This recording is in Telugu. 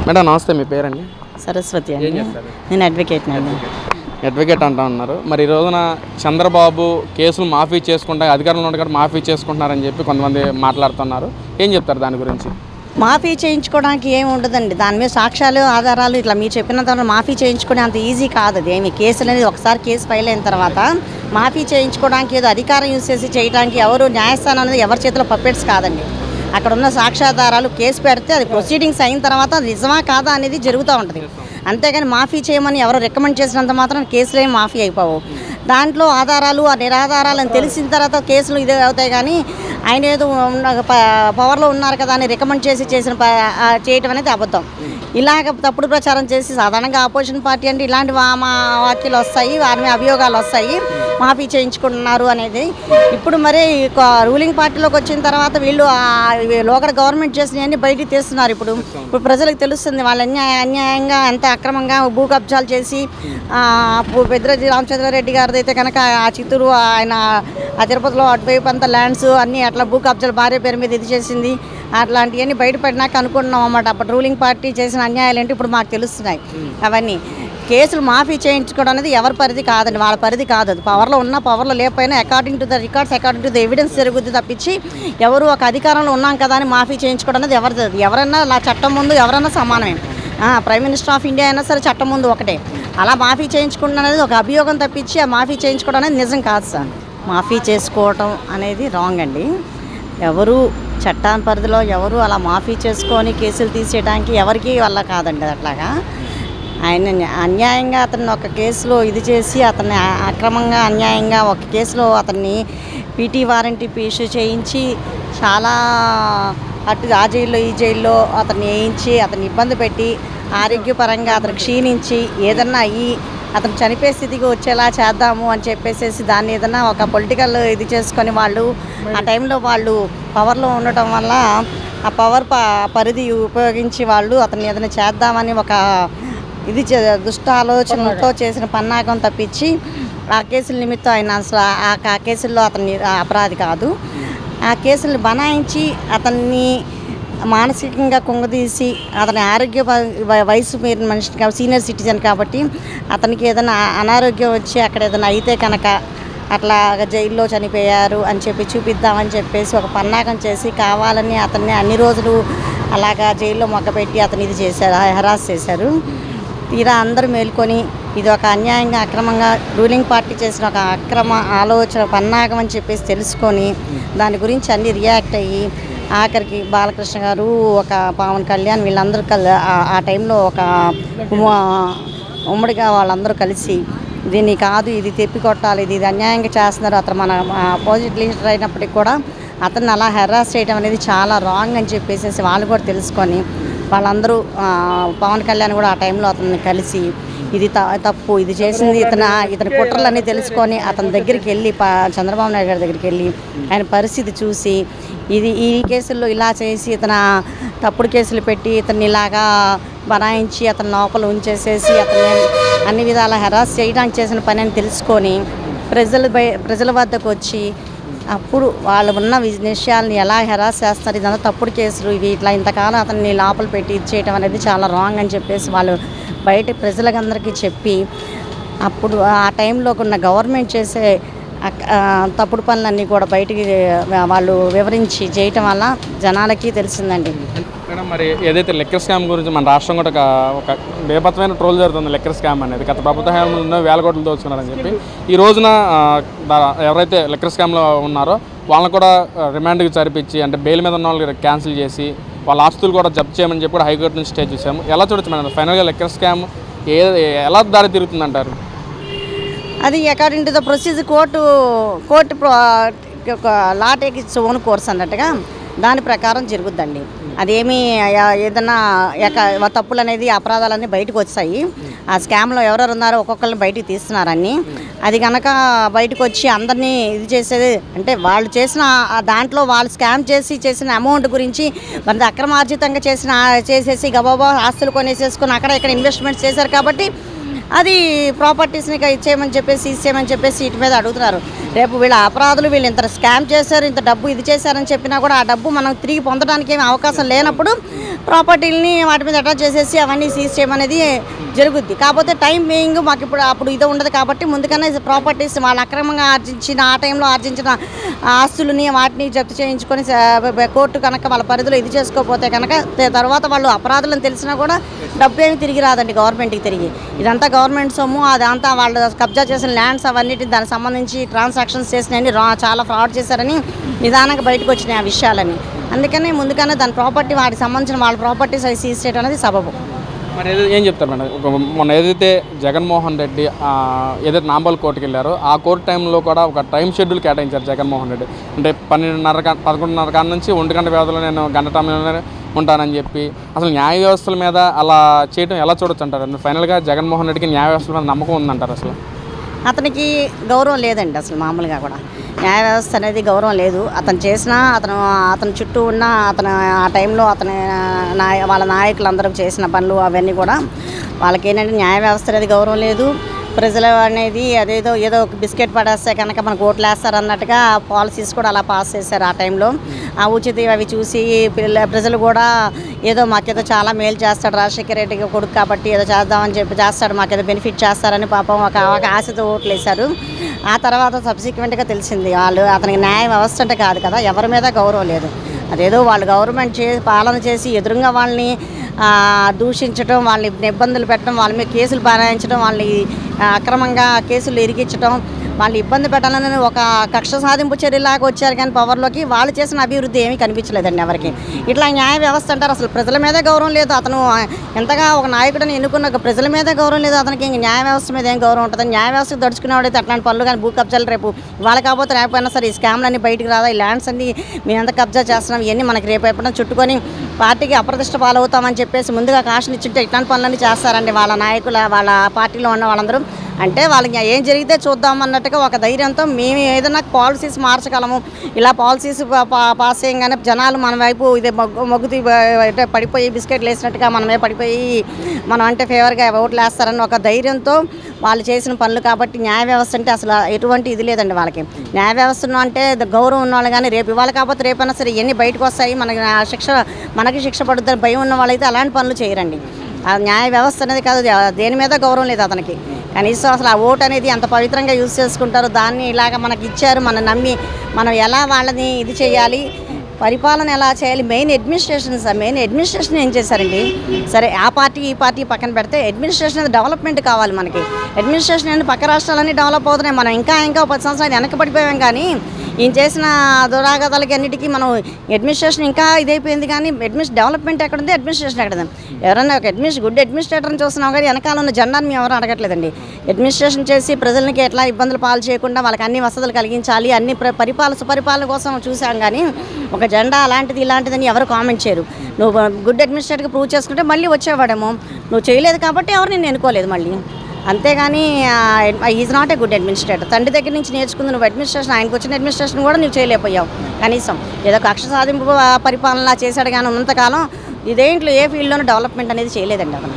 మేడం నమస్తే, మీ పేరండి? సరస్వతి అండి. నేను అడ్వకేట్ అండి. అడ్వకేట్ అంటా ఉన్నారు. మరి ఈ రోజున చంద్రబాబు కేసులు మాఫీ చేసుకుంటా అధికారంలో ఉండగా మాఫీ చేసుకుంటున్నారని చెప్పి కొంతమంది మాట్లాడుతున్నారు. ఏం చెప్తారు దాని గురించి? మాఫీ చేయించుకోవడానికి ఏమి ఉండదండి. దాని మీద సాక్ష్యాలు ఆధారాలు ఇట్లా మీరు చెప్పిన తర్వాత మాఫీ చేయించుకునే అంత ఈజీ కాదు. అది ఏమి కేసులు అనేది ఒకసారి కేసు ఫైల్ అయిన తర్వాత మాఫీ చేయించుకోవడానికి ఏదో అధికారం యూజ్ చేసి చేయడానికి ఎవరు న్యాయస్థానం అనేది ఎవరి చేతిలో పప్పెట్స్ కాదండి. అక్కడ ఉన్న సాక్ష్యాధారాలు కేసు పెడితే అది ప్రొసీడింగ్స్ అయిన తర్వాత అది నిజమా కాదా అనేది జరుగుతూ ఉంటుంది. అంతేగాని మాఫీ చేయమని ఎవరు రికమెండ్ చేసినంత మాత్రం కేసులు ఏమి మాఫీ అయిపోవు. దాంట్లో ఆధారాలు ఆ నిరాధారాలు అని తెలిసిన తర్వాత కేసులు ఇదే అవుతాయి. కానీ ఆయన ఏదో పవర్లో ఉన్నారు కదా అని రికమెండ్ చేసి చేయటం అనేది అబద్ధం. ఇలాగ తప్పుడు ప్రచారం చేసి సాధారణంగా ఆపోజిషన్ పార్టీ అంటే ఇలాంటి వాక్యాలు వస్తాయి, వారి మీద అభియోగాలు వస్తాయి, మాఫీ చేయించుకుంటున్నారు అనేది. ఇప్పుడు మరి రూలింగ్ పార్టీలోకి వచ్చిన తర్వాత వీళ్ళు లోకల్ గవర్నమెంట్ చేసినవన్నీ బయటికి తీస్తున్నారు. ఇప్పుడు ప్రజలకు తెలుస్తుంది వాళ్ళు అన్యాయంగా ఎంత అక్రమంగా భూ కబ్జాలు చేసి పెద్దిరెడ్డి రామచంద్రారెడ్డి గారిది అయితే కనుక ఆ చిత్తూరు ఆయన ఆ తిరుపతిలో అటువైపు అంతా ల్యాండ్స్ అన్నీ అట్లా భూ కబ్జాలు భార్య పేరు మీద ఇది చేసింది. అట్లాంటివన్నీ బయటపడినాక అనుకుంటున్నాం అన్నమాట. అప్పుడు రూలింగ్ పార్టీ చేసిన అన్యాయాలు ఏంటి ఇప్పుడు మాకు తెలుస్తున్నాయి. అవన్నీ కేసులు మాఫీ చేయించుకోవడం అనేది ఎవరి పరిధి కాదండి, వాళ్ళ పరిధి కాదు. అది పవర్లో ఉన్నా పవర్లో లేకపోయినా according to the records according to the evidence జరుగుద్ది తప్పించి ఎవరు ఒక అధికారంలో ఉన్నాం కదా అని మాఫీ చేయించుకోవడం అనేది ఎవరిది. ఎవరన్నా అలా చట్టం ముందు ఎవరన్నా సమానమే. ప్రైమ్ మినిస్టర్ ఆఫ్ ఇండియా అయినా సరే చట్టం ముందు ఒకటే. అలా మాఫీ చేయించుకోవడం అనేది ఒక అభియోగం తప్పించి ఆ మాఫీ చేయించుకోవడం అనేది నిజం కాదు సార్. మాఫీ చేసుకోవటం అనేది రాంగ్ అండి. ఎవరు చట్టాన్ని పరిధిలో ఎవరు అలా మాఫీ చేసుకొని కేసులు తీసేయడానికి ఎవరికి వల్ల కాదండి. అట్లాగా ఆయన అన్యాయంగా అతన్ని ఒక కేసులో ఇది చేసి అతన్ని అక్రమంగా అన్యాయంగా ఒక కేసులో అతన్ని పీటీ వారెంటీ ఇష్యూ చేయించి చాలా అటు ఆ జైల్లో ఈ జైల్లో అతన్ని వేయించి అతన్ని ఇబ్బంది పెట్టి ఆరోగ్యపరంగా అతను క్షీణించి ఏదన్నా అయ్యి అతను చనిపోయే స్థితికి వచ్చేలా చేద్దాము అని చెప్పేసి దాన్ని ఏదైనా ఒక పొలిటికల్ ఇది చేసుకొని వాళ్ళు ఆ టైంలో వాళ్ళు పవర్లో ఉండటం వల్ల ఆ పవర్ పరిధి ఉపయోగించి వాళ్ళు అతన్ని ఏదైనా చేద్దామని ఒక ఇది దుష్ట ఆలోచనలతో చేసిన పన్నాగం తప్పించి ఆ కేసుల నిమిత్తం ఆయన అసలు ఆ కేసుల్లో అతన్ని అపరాధి కాదు. ఆ కేసుల్ని బనాయించి అతన్ని మానసికంగా కుంగదీసి అతని ఆరోగ్య వయసు మీరిన మనిషి సీనియర్ సిటిజన్ కాబట్టి అతనికి ఏదైనా అనారోగ్యం వచ్చి అక్కడ ఏదైనా అయితే కనుక అట్లా జైల్లో చనిపోయారు అని చెప్పి చూపిద్దామని చెప్పేసి ఒక పన్నాగం చేసి కావాలని అతన్ని అన్ని రోజులు అలాగా జైల్లో మొగ్గపెట్టి అతను ఇది చేశారు, హెరాస్ చేశారు. తీరా అందరూ మేల్కొని ఇది ఒక అన్యాయంగా అక్రమంగా రూలింగ్ పార్టీ చేసిన ఒక అక్రమ ఆలోచన పన్నాగం అని చెప్పేసి తెలుసుకొని దాని గురించి అన్నీ రియాక్ట్ అయ్యి ఆఖరికి బాలకృష్ణ గారు ఒక పవన్ కళ్యాణ్ వీళ్ళందరూ ఆ టైంలో ఒక ఉమ్మడిగా వాళ్ళందరూ కలిసి దీన్ని కాదు ఇది తెప్పి కొట్టాలి, ఇది అన్యాయంగా చేస్తున్నారు. అతను మన అపోజిట్ లీడర్ అయినప్పటికీ కూడా అతన్ని అలా హెరాస్ చేయడం అనేది చాలా రాంగ్ అని చెప్పేసి వాళ్ళు కూడా తెలుసుకొని వాళ్ళందరూ పవన్ కళ్యాణ్ కూడా ఆ టైంలో అతన్ని కలిసి ఇది తప్పు, ఇది చేసింది ఇతని కుట్రలన్నీ తెలుసుకొని అతని దగ్గరికి వెళ్ళి చంద్రబాబు నాయుడు గారి దగ్గరికి వెళ్ళి ఆయన పరిస్థితి చూసి ఈ కేసుల్లో ఇలా చేసి ఇతను తప్పుడు కేసులు పెట్టి ఇతన్ని ఇలాగా బనాయించి అతని లోపల ఉంచేసేసి అతన్ని అన్ని విధాల హెరాస్ చేయడానికి చేసిన పని అని తెలుసుకొని ప్రజల వద్దకు వచ్చి అప్పుడు వాళ్ళు ఉన్న విషయాల్ని ఎలా హెరాస్ చేస్తారు, ఇదంతా తప్పుడు కేసులు ఇవి ఇట్లా ఇంతకాలం అతన్ని లోపల పెట్టి ఇది చేయడం అనేది చాలా రాంగ్ అని చెప్పేసి వాళ్ళు బయట ప్రజలందరికీ చెప్పి అప్పుడు ఆ టైంలో ఉన్న గవర్నమెంట్ చేసే తప్పుడు పనులన్నీ కూడా బయటికి వాళ్ళు వివరించి చేయటం వల్ల జనాలకి తెలిసిందండి. మేడం మరి ఏదైతే లెక్కర్ స్కామ్ గురించి మన రాష్ట్రం కూడా ఒక బేపత్మైన ట్రోల్ జరుగుతుంది. లెక్కర్ స్కామ్ అనేది గత ప్రభుత్వ హయాంలో వేల కోట్లు దోచుకున్నారని చెప్పి ఈ రోజున ఎవరైతే లెక్కర్ స్కామ్లో ఉన్నారో వాళ్ళని కూడా రిమాండ్కి జరిపించి అంటే బెయిల్ మీద ఉన్న వాళ్ళకి క్యాన్సిల్ చేసి వాళ్ళ ఆస్తులు కూడా జప్తు చేయమని చెప్పి కూడా హైకోర్టు నుంచి స్టే చూసాము. ఎలా చూడొచ్చు మేడం ఫైనల్గా లెక్కర్ స్కామ్ ఎలా దారి తిరుగుతుందంటారు? అది according to the procedure court law take its own course అన్నట్టుగా దాని ప్రకారం జరుగుద్దండి. అదేమీ ఏదన్నా తప్పులు అనేది అపరాధాలన్నీ బయటకు వచ్చాయి. ఆ స్కామ్లో ఎవరెవరు ఉన్నారో ఒక్కొక్కరిని బయటికి తీస్తున్నారని అది కనుక బయటకు వచ్చి అందరినీ ఇది చేసేది అంటే వాళ్ళు చేసిన దాంట్లో వాళ్ళు స్కామ్ చేసిన అమౌంట్ గురించి మరి అక్రమార్జితంగా చేసేసి గబాబా ఆస్తులు కొనేసేసుకొని అక్కడ ఇక్కడ ఇన్వెస్ట్మెంట్స్ చేశారు కాబట్టి అది ప్రాపర్టీస్ని ఇచ్చేయమని చెప్పేసి ఇచ్చేయమని చెప్పేసి వీటి మీద అడుగుతున్నారు. రేపు వీళ్ళ అపరాధులు వీళ్ళు ఇంత స్కామ్ చేశారు, ఇంత డబ్బు ఇది చేశారని చెప్పినా కూడా ఆ డబ్బు మనం తిరిగి పొందడానికి ఏమి అవకాశం లేనప్పుడు ప్రాపర్టీలని వాటి మీద అటాచ్ చేసేసి అవన్నీ సీజ్ చేయమనేది జరుగుద్ది. కాకపోతే టైం బీయింగ్ మాకు ఇప్పుడు అప్పుడు ఇది ఉండదు కాబట్టి ముందుగానే ప్రాపర్టీస్ వాళ్ళు అక్రమంగా ఆర్జించిన ఆ టైంలో ఆర్జించిన ఆస్తులని వాటిని జప్తు చేయించుకొని కోర్టు కనుక వాళ్ళ పరిధిలో ఇది చేసుకోకపోతే కనుక తర్వాత వాళ్ళు అపరాధులను తెలిసినా కూడా డబ్బు ఏమి తిరిగి రాదండి గవర్నమెంట్కి తిరిగి. ఇదంతా గవర్నమెంట్ సొమ్ము, అదంతా వాళ్ళు కబ్జా చేసిన ల్యాండ్స్ అవన్నిటి దానికి సంబంధించి ట్రాన్సాక్షన్స్ చేసినవి చాలా ఫ్రాడ్ చేశారని నిదానంగా బయటకు వచ్చినాయి ఆ విషయాలని. అందుకని ముందుగానే దాని ప్రాపర్టీ వాటికి సంబంధించిన వాళ్ళ ప్రాపర్టీస్ అవి సీజ్ చేయడం అనేది సబబు. మరి ఏం చెప్తారు మేడం? మొన్న ఏదైతే జగన్మోహన్ రెడ్డి ఏదైతే నాంపల్లి కోర్టుకి వెళ్ళారో ఆ కోర్టు టైంలో కూడా ఒక టైం షెడ్యూల్ కేటాయించారు జగన్మోహన్ రెడ్డి. అంటే 11:30 కాడ నుంచి 1 గంట వ్యవధిలో నేను గంట టైంలోనే ఉంటానని చెప్పి అసలు న్యాయ వ్యవస్థల మీద అలా చేయడం ఎలా చూడొచ్చు అంటారు? ఫైనల్గా జగన్మోహన్ రెడ్డికి న్యాయ వ్యవస్థల మీద నమ్మకం ఉందంటారు? అసలు అతనికి గౌరవం లేదండి అసలు. మామూలుగా కూడా న్యాయ వ్యవస్థ అనేది గౌరవం లేదు. అతను చేసిన అతని చుట్టూ ఉన్న అతను ఆ టైంలో వాళ్ళ నాయకులందరూ చేసిన పనులు అవన్నీ కూడా వాళ్ళకి ఏంటంటే న్యాయ వ్యవస్థ అనేది గౌరవం లేదు. ప్రజలు అనేది ఏదో ఒక బిస్కెట్ పడేస్తే కనుక మనకు ఓట్లు వేస్తారు అన్నట్టుగా పాలసీస్ కూడా అలా పాస్ చేశారు ఆ టైంలో. ఆ ఉచిత అవి చూసి ప్రజలు కూడా ఏదో మాకేదో చాలా మేలు చేస్తాడు రాజశేఖర రెడ్డి కొడుకు కాబట్టి ఏదో చేద్దామని చెప్పి చేస్తాడు, మాకేదో బెనిఫిట్ చేస్తారని పాపం ఒక ఆశతో ఓట్లు వేశారు. ఆ తర్వాత సబ్సిక్వెంట్గా తెలిసింది వాళ్ళు అతనికి న్యాయ వ్యవస్థ అంటే కాదు కదా, ఎవరి మీద గౌరవం లేదు. అదేదో వాళ్ళు గవర్నమెంట్ పాలన చేసి ఎదురుగా వాళ్ళని దూషించడం, వాళ్ళని ఇబ్బందులు పెట్టడం, వాళ్ళ మీద కేసులు బనాయించడం, వాళ్ళని అక్రమంగా కేసులు ఇరిగించడం, వాళ్ళు ఇబ్బంది పెట్టాలని ఒక కక్ష సాధింపు చర్యలాగా వచ్చారు. కానీ పవర్లోకి వాళ్ళు చేసిన అభివృద్ధి ఏమీ కనిపించలేదండి ఎవరికి. ఇట్లా న్యాయ వ్యవస్థ అంటారు. అసలు ప్రజల మీద గౌరవం లేదు. అతను ఎంతగా ఒక నాయకుడిని ఎన్నుకున్న ప్రజల మీద గౌరవం లేదు అతనికి. ఇంక న్యాయ వ్యవస్థ మీద ఏం గౌరవం ఉంటుంది? న్యాయ వ్యవస్థకు దడుచుకునేవాడైతే అట్లాంటి పనులు కానీ భూ కబ్జాలు రేపు వాళ్ళ కాకపోతే రేపైనా సరే ఈ స్కామ్లన్నీ బయటకు రాదా, ఈ ల్యాండ్స్ అన్ని మేము ఎంత కబ్జా చేస్తున్నాం ఇవన్నీ మనకి రేపు ఎప్పుడైనా చుట్టుకొని పార్టీకి అప్రతిష్ట పాలవుతామని చెప్పేసి ముందుగా కాషన్ ఇచ్చుంటే ఇట్లాంటి పనులన్నీ చేస్తారండి వాళ్ళ నాయకుల వాళ్ళ పార్టీలో ఉన్న వాళ్ళందరూ. అంటే వాళ్ళకి ఏం జరిగితే చూద్దాం అన్నట్టుగా ఒక ధైర్యంతో మేము ఏదైనా పాలసీస్ మార్చగలము, ఇలా పాలసీస్ పాస్ చేయగానే జనాలు మన వైపు ఇదే మొగ్గుతీ పడిపోయి బిస్కెట్లు వేసినట్టుగా మనమే పడిపోయి మనం అంటే ఫేవర్గా ఓట్లు వేస్తారని ఒక ధైర్యంతో వాళ్ళు చేసిన పనులు. కాబట్టి న్యాయ వ్యవస్థ అంటే అసలు ఎటువంటి ఇది లేదండి వాళ్ళకి. న్యాయ వ్యవస్థను అంటే గౌరవం ఉన్నవాళ్ళు కానీ రేపు ఇవాళ కాకపోతే రేపైనా సరే ఇవన్నీ బయటకు వస్తాయి, మనకి శిక్ష పడుతుంది భయం ఉన్న వాళ్ళైతే అలాంటి పనులు చేయరండి. ఆ న్యాయ వ్యవస్థ అనేది కాదు, దేని మీద గౌరవం లేదు అతనికి. కనీసం అసలు ఆ ఓటు అనేది అంత పవిత్రంగా యూజ్ చేసుకుంటారు. దాన్ని ఇలాగ మనకి ఇచ్చారు, మనం నమ్మి మనం ఎలా వాళ్ళని ఇది చేయాలి, పరిపాలన ఎలా చేయాలి, మెయిన్ అడ్మినిస్ట్రేషన్ ఏం చేశారండి? సరే ఆ పార్టీ ఈ పార్టీ పక్కన పెడితే అడ్మినిస్ట్రేషన్ అనేది డెవలప్మెంట్ కావాలి మనకి. అడ్మినిస్ట్రేషన్ అనేది పక్క రాష్ట్రాలన్నీ డెవలప్ అవుతున్నాయి, మనం ఇంకా 10 సంవత్సరాలు వెనకబడిపోయాం. కానీ ఈయన చేసిన దురాగతాలకి అన్నిటికీ మనం అడ్మినిస్ట్రేషన్ ఇంకా ఇదైపోయింది. కానీ డెవలప్మెంట్ ఎక్కడుంది, అడ్మినిస్ట్రేషన్ ఎక్కడుంది? ఎవరైనా ఒక గుడ్ అడ్మినిస్ట్రేటర్ని చూస్తున్నాం కానీ వెనకాల ఉన్న జెండాన్ని మేము ఎవరు అడగట్లేదండి. అడ్మినిస్ట్రేషన్ చేసి ప్రజలకి ఎట్లా ఇబ్బందులు పాలు చేయకుండా వాళ్ళకి అన్ని వసతులు కలిగించాలి, అన్ని సుపరిపాలన కోసం చూసాం. కానీ ఒక జెండా అలాంటిది ఇలాంటిదని ఎవరు కామెంట్ చేయరు. నువ్వు గుడ్ అడ్మినిస్ట్రేటర్గా ప్రూవ్ చేసుకుంటే మళ్ళీ వచ్చేవాడేమో, నువ్వు చేయలేదు కాబట్టి ఎవరు నేను ఎన్నుకోలేదు మళ్ళీ. అంతేగాని is not a good administrator. తండ్రి దగ్గర నుంచి నేర్చుకుంది నువ్వు అడ్మినిస్ట్రేషన్, ఆయనకు వచ్చిన అడ్మినిస్ట్రేషన్ కూడా నువ్వు చేయలేకపోయావు. కనీసం ఏదో కక్ష సాధింపు పరిపాలన చేశాడు కానీ ఉన్నంతకాలం ఇదేంట్లో ఏ ఫీల్డ్లోనూ డెవలప్మెంట్ అనేది చేయలేదండి అతను.